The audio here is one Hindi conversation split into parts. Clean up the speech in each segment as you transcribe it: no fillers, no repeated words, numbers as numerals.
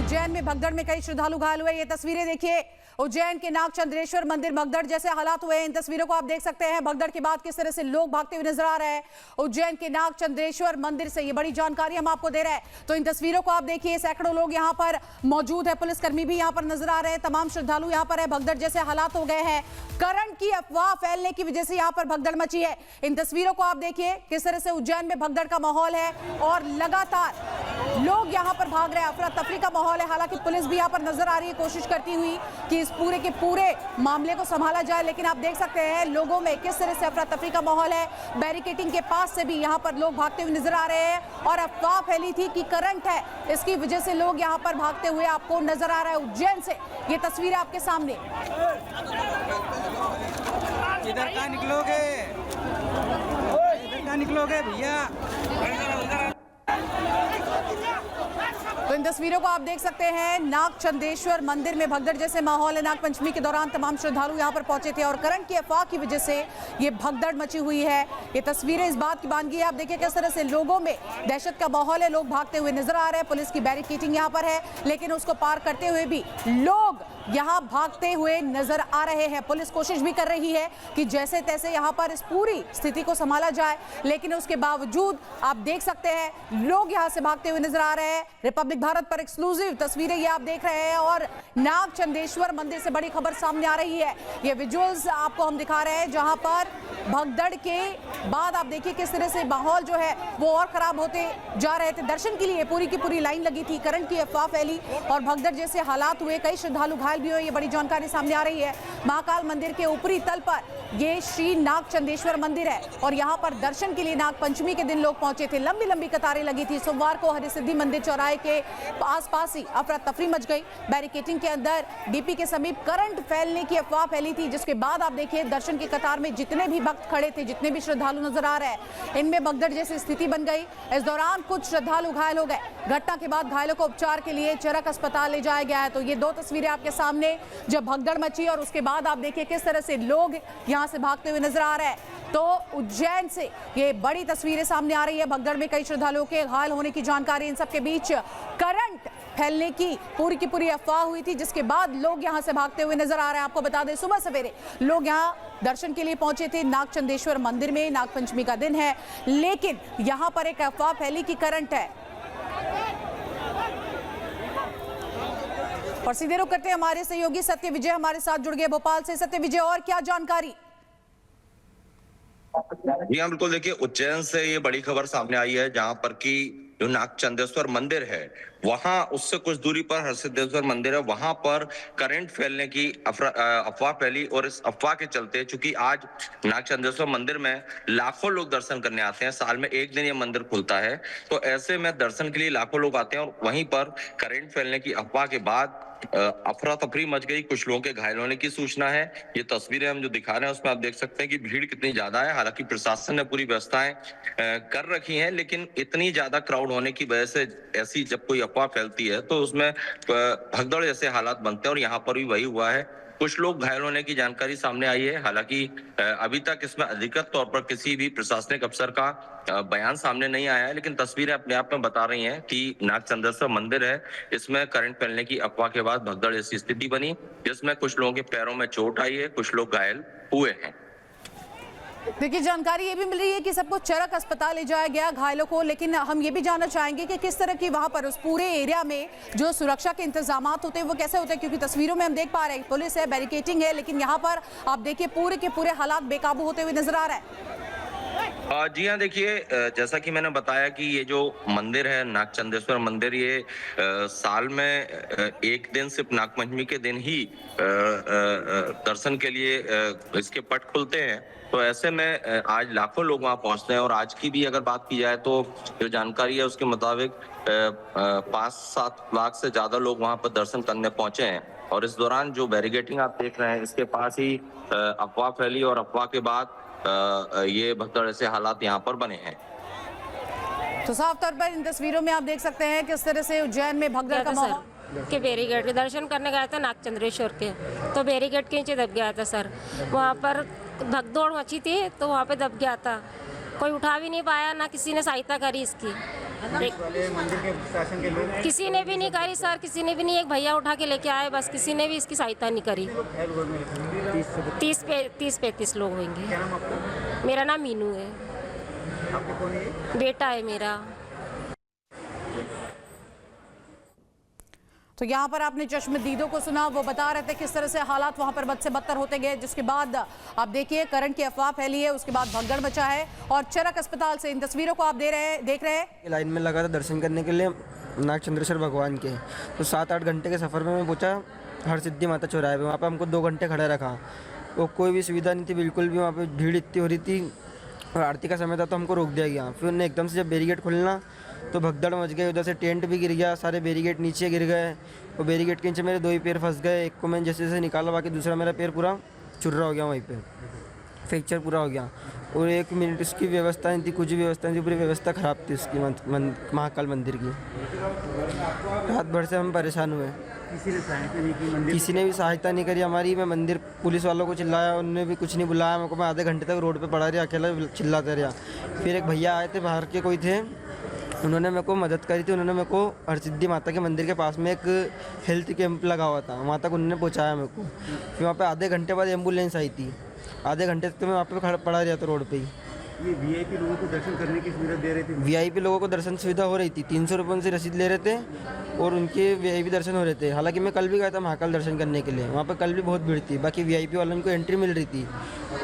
उज्जैन में भगदड़ में कई श्रद्धालु घायल हुए। ये तस्वीरें देखिए, उज्जैन के नागचंद्रेश्वर मंदिर भगदड़ जैसे हालात हुए हैं। इन तस्वीरों को आप देख सकते हैं। भगदड़ के बाद किस तरह से लोग भागते हुए नजर आ रहे हैं। उज्जैन के नागचंद्रेश्वर मंदिर से ये बड़ी जानकारी हम आपको दे रहे हैं। तो इन तस्वीरों को आप देखिए, सैकड़ों लोग यहाँ पर मौजूद है, पुलिसकर्मी भी यहाँ पर नजर आ रहे हैं, तमाम श्रद्धालु यहाँ पर है। भगदड़ जैसे हालात हो गए हैं। करंट की अफवाह फैलने की वजह से यहाँ पर भगदड़ मची है। इन तस्वीरों को आप देखिए, किस तरह से उज्जैन में भगदड़ का माहौल है और लगातार लोग यहाँ पर भाग रहे हैं। अफरा तफरी का माहौल है। हालांकि पुलिस भी यहाँ पर नजर आ रही है, कोशिश करती हुई कि इस पूरे के पूरे मामले को संभाला जाए, लेकिन आप देख सकते हैं लोगों में किस तरह से अफरा तफरी का माहौल है। बैरिकेडिंग के पास से भी यहाँ पर लोग भागते हुए नजर आ रहे हैं और अफवाह फैली थी कि करंट है, इसकी वजह से लोग यहाँ पर भागते हुए आपको नजर आ रहा है। उज्जैन से ये तस्वीर आपके सामने। इधर कहाँ निकलोगे? इधर कहाँ निकलोगे भैया? तो इन तस्वीरों को आप देख सकते हैं, नागचंद्रेश्वर मंदिर में भगदड़ जैसे माहौल है। नागपंचमी के दौरान तमाम श्रद्धालु यहां पर पहुंचे थे और करंट की अफवाह की वजह से ये भगदड़ मची हुई है। ये तस्वीरें इस बात की बानगी है। आप देखिए किस तरह से लोगों में दहशत का माहौल है, लोग भागते हुए नजर आ रहे हैं। पुलिस की बैरिकेडिंग यहां पर है, लेकिन उसको पार करते हुए भी लोग यहां भागते हुए नजर आ रहे हैं। पुलिस कोशिश भी कर रही है कि जैसे तैसे यहां पर इस पूरी स्थिति को संभाला जाए, लेकिन उसके बावजूद आप देख सकते हैं लोग यहां से भागते हुए नजर आ रहे हैं। रिपब्लिक भारत पर एक्सक्लूसिव तस्वीरें ये आप देख रहे हैं और नागचंद्रेश्वर मंदिर से बड़ी खबर सामने आ रही है। ये विजुअल्स आपको हम दिखा रहे हैं, जहां पर भगदड़ के बाद आप देखिए किस तरह से माहौल जो है वो और खराब होते जा रहे थे। दर्शन के लिए पूरी की पूरी लाइन लगी थी, करंट की अफवाह फैली और भगदड़ जैसे हालात हुए। कई श्रद्धालु घायल भी हुए, ये बड़ी जानकारी सामने आ रही है। महाकाल मंदिर के ऊपरी तल पर ये श्री नागचंद्रेश्वर मंदिर है और यहाँ पर दर्शन के लिए नागपंचमी के दिन लोग पहुंचे थे। लंबी लंबी कतारें लगी थी। सोमवार को हरिसिद्धि मंदिर चौराहे के आसपास ही अफरा तफरी मच गई। बैरिकेडिंग के अंदर डीपी के समीप करंट फैलने की अफवाह फैली थी, जिसके बाद आप देखिए दर्शन की कतार में जितने भी भक्त खड़े थे, जितने भी श्रद्धालु नजर आ रहे हैं, इनमें भगदड़ जैसी स्थिति बन गई। इस दौरान कुछ श्रद्धालु घायल हो गए। घटना के बाद घायलों को उपचार के लिए चरक अस्पताल ले जाया गया है। तो ये दो तस्वीरें आपके सामने, जब भगदड़ मची और उसके बाद आप देखिए किस तरह से लोग यहाँ से भागते हुए नजर आ रहे हैं। तो उज्जैन से ये बड़ी तस्वीरें सामने आ रही है। भगदड़ में कई श्रद्धालुओं के घायल होने की जानकारी। इन सबके बीच करंट फैलने की पूरी अफवाह हुई थी, जिसके बाद लोग यहां से भागते हुए नजर आ रहे हैं। आपको बता दें, सुबह सवेरे लोग यहां दर्शन के लिए पहुंचे थे नागचंद्रेश्वर मंदिर में। नागपंचमी का दिन है, लेकिन यहां पर एक अफवाह फैली कि करंट है। और सीधे रुख करते हैं, हमारे सहयोगी सत्य विजय हमारे साथ जुड़ गए भोपाल से। सत्य विजय, और क्या जानकारी? जी हाँ, बिल्कुल। देखिए, उज्जैन से ये बड़ी खबर सामने आई है, जहां पर कि जो नागचंद्रेश्वर मंदिर है, वहां उससे कुछ दूरी पर हरसिद्धेश्वर मंदिर है, वहां पर करंट फैलने की अफवाह फैली। और इस अफवाह के चलते, चूंकि आज नागचंद्रेश्वर मंदिर में लाखों लोग दर्शन करने आते हैं, साल में एक दिन ये मंदिर खुलता है, तो ऐसे में दर्शन के लिए लाखों लोग आते हैं और वहीं पर करंट फैलने की अफवाह के बाद अफरा तफरी मच गई। कुछ लोगों के घायल होने की सूचना है। ये तस्वीरें हम जो दिखा रहे हैं उसमें आप देख सकते हैं कि भीड़ कितनी ज्यादा है। हालांकि प्रशासन ने पूरी व्यवस्थाएं कर रखी हैं, लेकिन इतनी ज्यादा क्राउड होने की वजह से ऐसी जब कोई अफवाह फैलती है तो उसमें भगदड़ जैसे हालात बनते हैं और यहाँ पर भी वही हुआ है। कुछ लोग घायल होने की जानकारी सामने आई है। हालांकि अभी तक इसमें अधिकृत तौर पर किसी भी प्रशासनिक अफसर का बयान सामने नहीं आया है, लेकिन तस्वीरें अपने आप में बता रही हैं कि नागचंद्रेश्वर मंदिर है, इसमें करंट फैलने की अफवाह के बाद भगदड़ जैसी स्थिति बनी, जिसमें कुछ लोगों के पैरों में चोट आई है, कुछ लोग घायल हुए हैं। देखिए, जानकारी ये भी मिल रही है कि सबको चरक अस्पताल ले जाया गया घायलों को, लेकिन हम ये भी जानना चाहेंगे कि किस तरह की वहां पर उस पूरे एरिया में जो सुरक्षा के इंतजाम होते हैं वो कैसे होते हैं, क्योंकि तस्वीरों में हम देख पा रहे हैं पुलिस है, बैरिकेडिंग है, लेकिन यहाँ पर आप देखिए पूरे के पूरे हालात बेकाबू होते हुए नजर आ रहा है। जी हाँ, देखिए, जैसा कि मैंने बताया कि ये जो मंदिर है नागचंद्रेश्वर मंदिर, ये साल में एक दिन सिर्फ नागपंचमी के दिन ही दर्शन के लिए इसके पट खुलते हैं। तो ऐसे में आज लाखों लोग वहां पहुंचते हैं और आज की भी अगर बात की जाए तो जो जानकारी है उसके मुताबिक 5-7 लाख से ज्यादा लोग वहां पर दर्शन करने पहुंचे हैं। और इस दौरान जो बैरिकेडिंग आप देख रहे हैं, इसके पास ही अफवाह फैली और अफवाह के बाद ये भगदड़ ऐसे हालात यहाँ पर बने हैं। तो साफ तौर पर इन तस्वीरों में आप देक सकते हैं किस तरह से उज्जैन में भगदड़ का माहौल के बैरिकेड के दर्शन करने गया था नागचंद्रेश्वर के, तो बैरिकेड के नीचे दब गया था सर। वहाँ पर भगदौड़ मची थी तो वहाँ पे दब गया था, कोई उठा भी नहीं पाया, ना किसी ने सहायता करी इसकी। वाले मंदिर के प्रशासन के लोग किसी ने भी नहीं करी सर, किसी ने भी नहीं। एक भैया उठा के लेके आए, बस किसी ने भी इसकी सहायता नहीं करी। 30-35 लोग होंगे। क्या नाम आपका? मेरा नाम मीनू है, आपके कौन है? बेटा है मेरा। तो यहाँ पर आपने चश्मदीदों को सुना, वो बता रहे थे किस तरह से हालात वहाँ पर बद से बदतर होते गए, जिसके बाद आप देखिए करंट की अफवाह फैली है, उसके बाद भगदड़ मचा है। और चरक अस्पताल से इन तस्वीरों को आप देख रहे हैं। लाइन में लगा था दर्शन करने के लिए नाग चंद्रेश्वर भगवान के, तो 7-8 घंटे के सफ़र में मैं पहुंचा हरसिद्धि माता चौराहे पे। वहाँ पे हमको 2 घंटे खड़ा रखा, वो कोई भी सुविधा नहीं थी बिल्कुल भी। वहाँ पे भीड़ इतनी हो रही थी और आरती का समय था तो हमको रोक दिया गया। फिर उन्हें एकदम से जब बैरिकेड खोलना तो भगदड़ मच गई, उधर से टेंट भी गिर गया, सारे बैरिकेड नीचे गिर गए। और बैरिकेड के नीचे मेरे 2 ही पैर फंस गए, एक को मैंने जैसे जैसे निकाला, बाकी दूसरा मेरा पैर पूरा चुर्रा हो गया, वहीं पे फ्रैक्चर पूरा हो गया। और 1 मिनट उसकी व्यवस्था नहीं थी, कुछ भी व्यवस्था नहीं थी, पूरी व्यवस्था ख़राब थी उसकी महाकाल मंदिर की। रात भर से हम परेशान हुए, किसी ने सहायता नहीं की, मंदिर किसी ने भी सहायता नहीं करी हमारी। मैं मंदिर पुलिस वालों को चिल्लाया, उन्होंने भी कुछ नहीं बुलाया मेरे को। मैं आधे घंटे तक रोड पे पड़ा रहा, अकेला चिल्लाते रहा। फिर एक भैया आए थे बाहर के, कोई थे, उन्होंने मेरे को मदद करी थी। उन्होंने मेरे को हरसिद्धि माता के मंदिर के पास में एक हेल्थ कैंप लगा हुआ था, वहाँ तक उन्होंने पहुँचाया मेरे को। फिर वहाँ पे आधे घंटे बाद एम्बुलेंस आई थी। आधे घंटे तक तो मैं वहाँ पे पड़ा रहा था रोड पे ही। ये वीआईपी लोगों को दर्शन करने की सुविधा दे रहे थे। वीआईपी लोगों को दर्शन सुविधा हो रही थी, 300 रुपये उनसे रसीद ले रहे थे और उनके वीआईपी दर्शन हो रहे थे। हालांकि मैं कल भी गया था महाकाल दर्शन करने के लिए, वहाँ पर कल भी बहुत भीड़ थी। बाकी वीआईपी वालों को एंट्री मिल रही थी,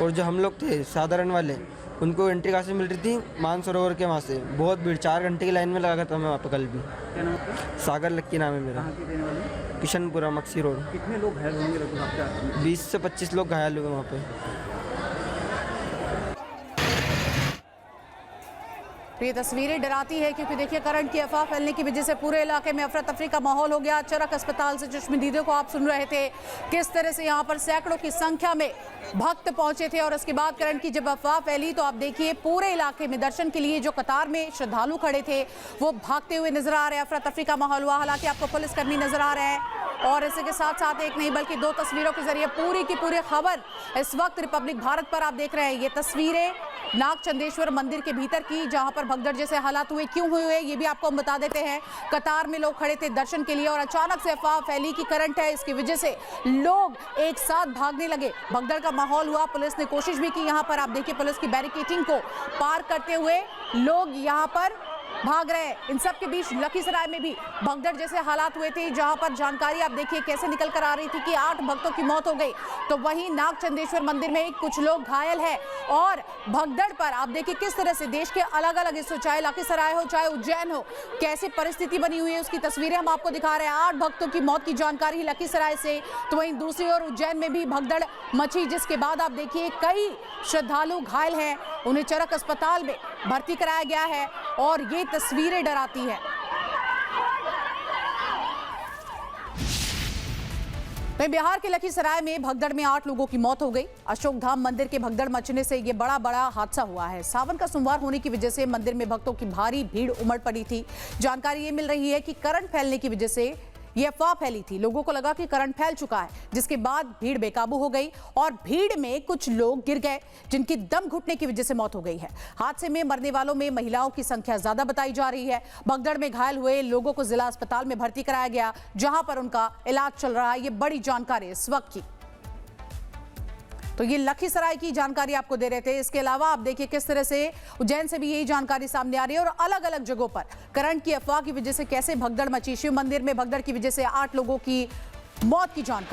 और जो हम लोग थे साधारण वाले, उनको एंट्री कहाँ से मिल रही थी? मानसरोवर के वहाँ से। बहुत भीड़, 4 घंटे की लाइन में लगा था मैं वहाँ पर कल भी। क्या नाम आपका? सागर लक्की नाम है मेरा, कहाँ के रहने वाले? किशनपुरा मक्सी रोड। कितने लोग घायल होंगे लगभग आपका? 20 से 25 लोग घायल हुए वहाँ पे। तो ये तस्वीरें डराती है, क्योंकि देखिए करंट की अफवाह फैलने की वजह से पूरे इलाके में अफरा तफरी का माहौल हो गया। चरक अस्पताल से चश्मदीदों को आप सुन रहे थे, किस तरह से यहाँ पर सैकड़ों की संख्या में भक्त पहुंचे थे। और उसके बाद करंट की जब अफवाह फैली तो आप देखिए पूरे इलाके में दर्शन के लिए जो कतार में श्रद्धालु खड़े थे वो भागते हुए नजर आ रहे हैं। अफरा तफरी का माहौल हुआ। हालांकि आपको पुलिसकर्मी नजर आ रहे हैं, और इसी के साथ साथ एक नहीं बल्कि 2 तस्वीरों के जरिए पूरी की पूरी खबर इस वक्त रिपब्लिक भारत पर आप देख रहे हैं। ये तस्वीरें नाग चंदेश्वर मंदिर के भीतर की, जहां पर भगदड़ जैसे हालात हुए, क्यों हुए ये भी आपको हम बता देते हैं। कतार में लोग खड़े थे दर्शन के लिए, और अचानक से अफवाह फैली कि करंट है, इसकी वजह से लोग एक साथ भागने लगे। भगदड़ का माहौल हुआ। पुलिस ने कोशिश भी की, यहां पर आप देखिए पुलिस की बैरिकेडिंग को पार करते हुए लोग यहां पर भाग रहे हैं। इन सब के बीच लखीसराय में भी भगदड़ जैसे हालात हुए थे, जहां पर जानकारी आप देखिए कैसे निकल कर आ रही थी कि 8 भक्तों की मौत हो गई। तो वहीं नाग चंदेश्वर मंदिर में कुछ लोग घायल हैं। और भगदड़ पर आप देखिए किस तरह से देश के अलग अलग हिस्सों, चाहे लखीसराय हो चाहे उज्जैन हो, कैसी परिस्थिति बनी हुई है उसकी तस्वीरें हम आपको दिखा रहे हैं। 8 भक्तों की मौत की जानकारी लखीसराय से, तो वहीं दूसरी ओर उज्जैन में भी भगदड़ मची, जिसके बाद आप देखिए कई श्रद्धालु घायल हैं, उन्हें चरक अस्पताल में भर्ती कराया गया है। और ये तस्वीरें डराती है। बिहार के लखीसराय में भगदड़ में 8 लोगों की मौत हो गई। अशोक धाम मंदिर के भगदड़ मचने से यह बड़ा हादसा हुआ है। सावन का सोमवार होने की वजह से मंदिर में भक्तों की भारी भीड़ उमड़ पड़ी थी। जानकारी ये मिल रही है कि करंट फैलने की वजह से यह अफवाह फैली थी। लोगों को लगा कि करंट फैल चुका है, जिसके बाद भीड़ बेकाबू हो गई और भीड़ में कुछ लोग गिर गए, जिनकी दम घुटने की वजह से मौत हो गई है। हादसे में मरने वालों में महिलाओं की संख्या ज्यादा बताई जा रही है। भगदड़ में घायल हुए लोगों को जिला अस्पताल में भर्ती कराया गया, जहां पर उनका इलाज चल रहा है। ये बड़ी जानकारी इस वक्त की। तो ये लखीसराय की जानकारी आपको दे रहे थे। इसके अलावा आप देखिए किस तरह से उज्जैन से भी यही जानकारी सामने आ रही है, और अलग अलग जगहों पर करंट की अफवाह की वजह से कैसे भगदड़ मची। शिव मंदिर में भगदड़ की वजह से 8 लोगों की मौत की जानकारी।